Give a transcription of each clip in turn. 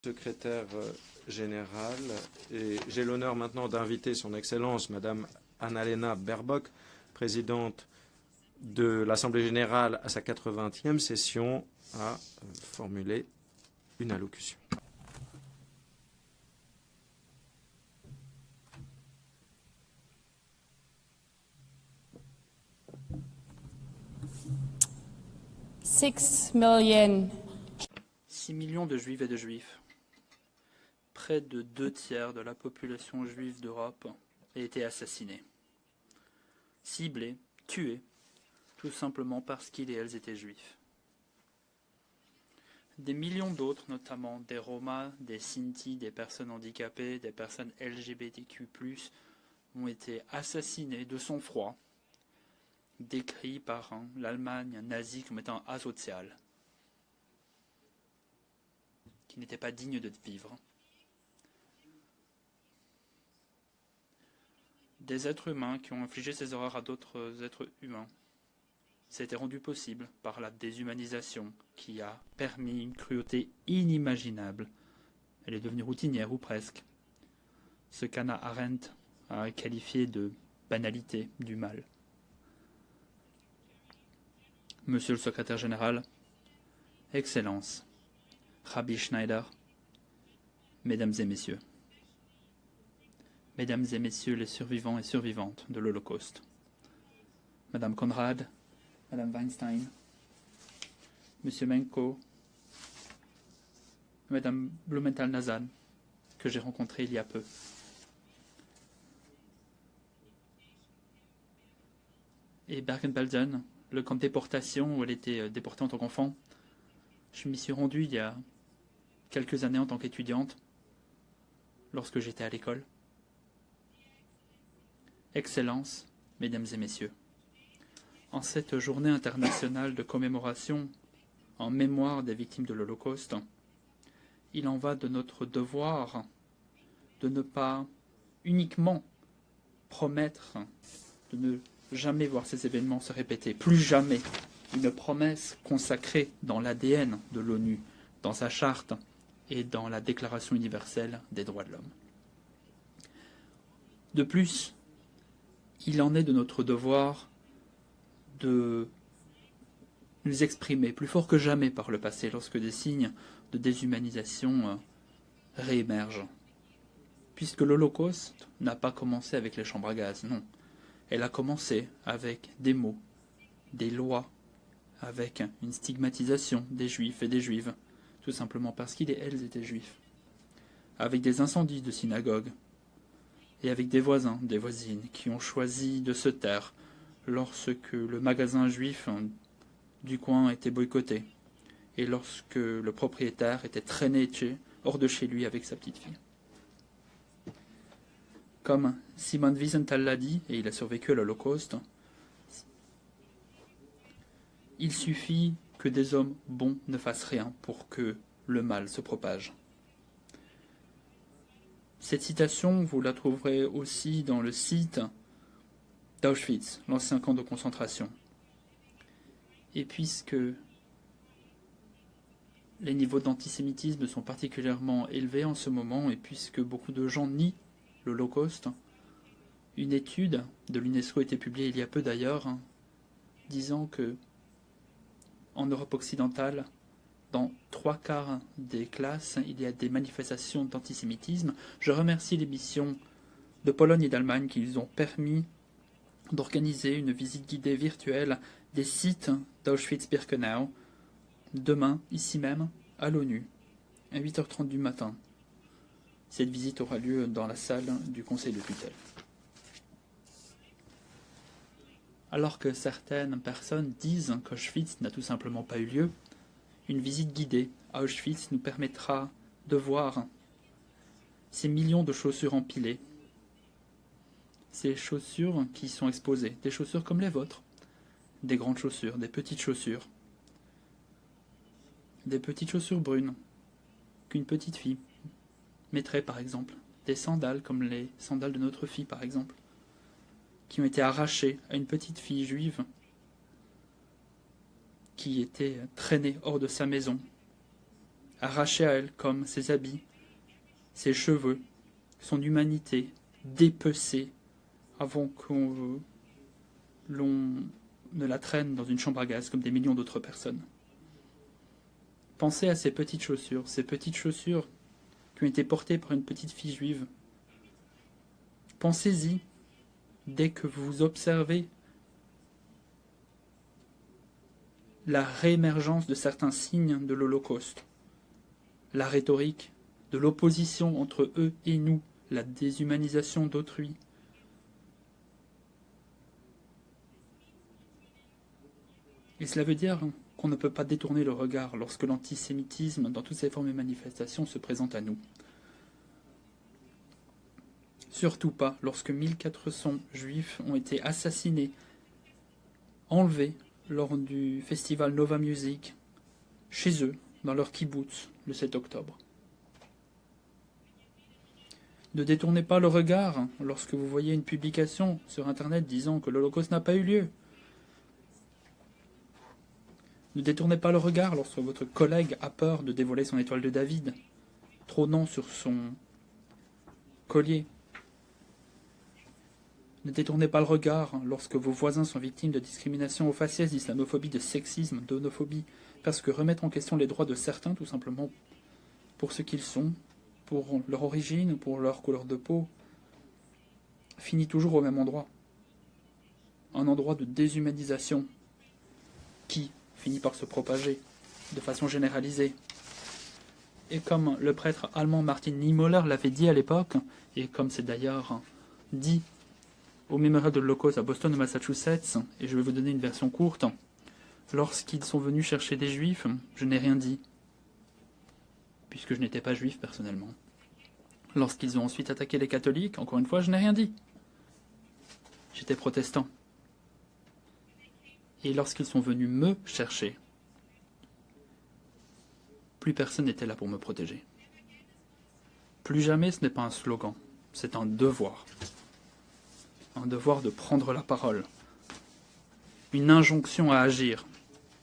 Secrétaire général, et j'ai l'honneur maintenant d'inviter son Excellence Madame Annalena Baerbock, présidente de l'Assemblée générale à sa 80e session, à formuler une allocution. Six million 6 millions de juifs et de juifs. Près de 2 tiers de la population juive d'Europe a été assassinée, ciblée, tuée, tout simplement parce qu'ils et elles étaient juifs. Des millions d'autres, notamment des Romas, des Sinti, des personnes handicapées, des personnes LGBTQ+, ont été assassinés de sang-froid, décrits par l'Allemagne nazie comme étant asociale, qui n'était pas digne de vivre. Des êtres humains qui ont infligé ces horreurs à d'autres êtres humains. Ça a été rendu possible par la déshumanisation qui a permis une cruauté inimaginable. Elle est devenue routinière ou presque. Ce qu'Hannah Arendt a qualifié de banalité du mal. Monsieur le secrétaire général, Excellences, Rabbi Schneider, Mesdames et Messieurs. Mesdames et Messieurs les survivants et survivantes de l'Holocauste. Madame Conrad, Madame Weinstein, Monsieur Menko, Madame Blumenthal-Nazan, que j'ai rencontré il y a peu. Et Bergen-Belsen, le camp de déportation où elle était déportée en tant qu'enfant. Je m'y suis rendu il y a quelques années en tant qu'étudiante, lorsque j'étais à l'école. Excellences, Mesdames et Messieurs, en cette journée internationale de commémoration en mémoire des victimes de l'Holocauste, il en va de notre devoir de ne pas uniquement promettre de ne jamais voir ces événements se répéter, plus jamais. Une promesse consacrée dans l'ADN de l'ONU, dans sa charte et dans la Déclaration universelle des droits de l'homme. De plus, il en est de notre devoir de nous exprimer plus fort que jamais par le passé lorsque des signes de déshumanisation réémergent. Puisque l'Holocauste n'a pas commencé avec les chambres à gaz, non. Elle a commencé avec des mots, des lois, avec une stigmatisation des juifs et des juives, tout simplement parce qu'ils et elles étaient juifs, avec des incendies de synagogues, et avec des voisins, des voisines qui ont choisi de se taire lorsque le magasin juif du coin était boycotté, et lorsque le propriétaire était traîné hors de chez lui avec sa petite fille. Comme Simon Wiesenthal l'a dit, et il a survécu à l'Holocauste, il suffit que des hommes bons ne fassent rien pour que le mal se propage. Cette citation, vous la trouverez aussi dans le site d'Auschwitz, l'ancien camp de concentration. Et puisque les niveaux d'antisémitisme sont particulièrement élevés en ce moment, et puisque beaucoup de gens nient l'Holocauste, une étude de l'UNESCO a été publiée il y a peu d'ailleurs, disant que en Europe occidentale, dans 3/4 des classes, il y a des manifestations d'antisémitisme. Je remercie les missions de Pologne et d'Allemagne qui nous ont permis d'organiser une visite guidée virtuelle des sites d'Auschwitz-Birkenau, demain, ici même, à l'ONU, à 8h30 du matin. Cette visite aura lieu dans la salle du Conseil de tutelle. Alors que certaines personnes disent qu'Auschwitz n'a tout simplement pas eu lieu, une visite guidée à Auschwitz nous permettra de voir ces millions de chaussures empilées, ces chaussures qui sont exposées, des chaussures comme les vôtres, des grandes chaussures, des petites chaussures brunes qu'une petite fille mettrait par exemple, des sandales comme les sandales de notre fille par exemple, qui ont été arrachées à une petite fille juive qui était traînée hors de sa maison arrachés à elle comme ses habits, ses cheveux, son humanité, dépecée avant qu'on l'on ne la traîne dans une chambre à gaz comme des millions d'autres personnes. Pensez à ces petites chaussures qui ont été portées par une petite fille juive. Pensez-y dès que vous observez la réémergence de certains signes de l'Holocauste, la rhétorique de l'opposition entre eux et nous, la déshumanisation d'autrui. Et cela veut dire qu'on ne peut pas détourner le regard lorsque l'antisémitisme, dans toutes ses formes et manifestations, se présente à nous. Surtout pas lorsque 1400 juifs ont été assassinés, enlevés lors du festival Nova Music, chez eux, dans leur kibbutz, le 7 octobre. Ne détournez pas le regard lorsque vous voyez une publication sur Internet disant que l'Holocauste n'a pas eu lieu. Ne détournez pas le regard lorsque votre collègue a peur de dévoiler son étoile de David, trônant sur son collier. Ne détournez pas le regard lorsque vos voisins sont victimes de discrimination au faciès, d'islamophobie, de sexisme, d'homophobie, parce que remettre en question les droits de certains, tout simplement pour ce qu'ils sont, pour leur origine, pour leur couleur de peau, finit toujours au même endroit. Un endroit de déshumanisation qui finit par se propager de façon généralisée. Et comme le prêtre allemand Martin Niemöller l'avait dit à l'époque, et comme c'est d'ailleurs dit au mémorial de l'Holocauste à Boston, au Massachusetts, et je vais vous donner une version courte, lorsqu'ils sont venus chercher des juifs, je n'ai rien dit, puisque je n'étais pas juif personnellement. Lorsqu'ils ont ensuite attaqué les catholiques, encore une fois, je n'ai rien dit. J'étais protestant. Et lorsqu'ils sont venus me chercher, plus personne n'était là pour me protéger. Plus jamais, ce n'est pas un slogan, c'est un devoir. Un devoir de prendre la parole. Une injonction à agir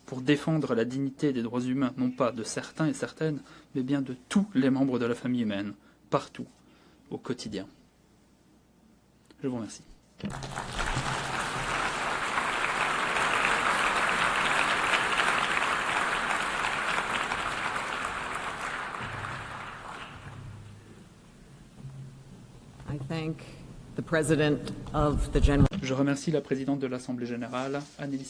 pour défendre la dignité des droits humains, non pas de certains et certaines, mais bien de tous les membres de la famille humaine, partout, au quotidien. Je vous remercie. Je remercie la présidente de l'Assemblée générale, Annelise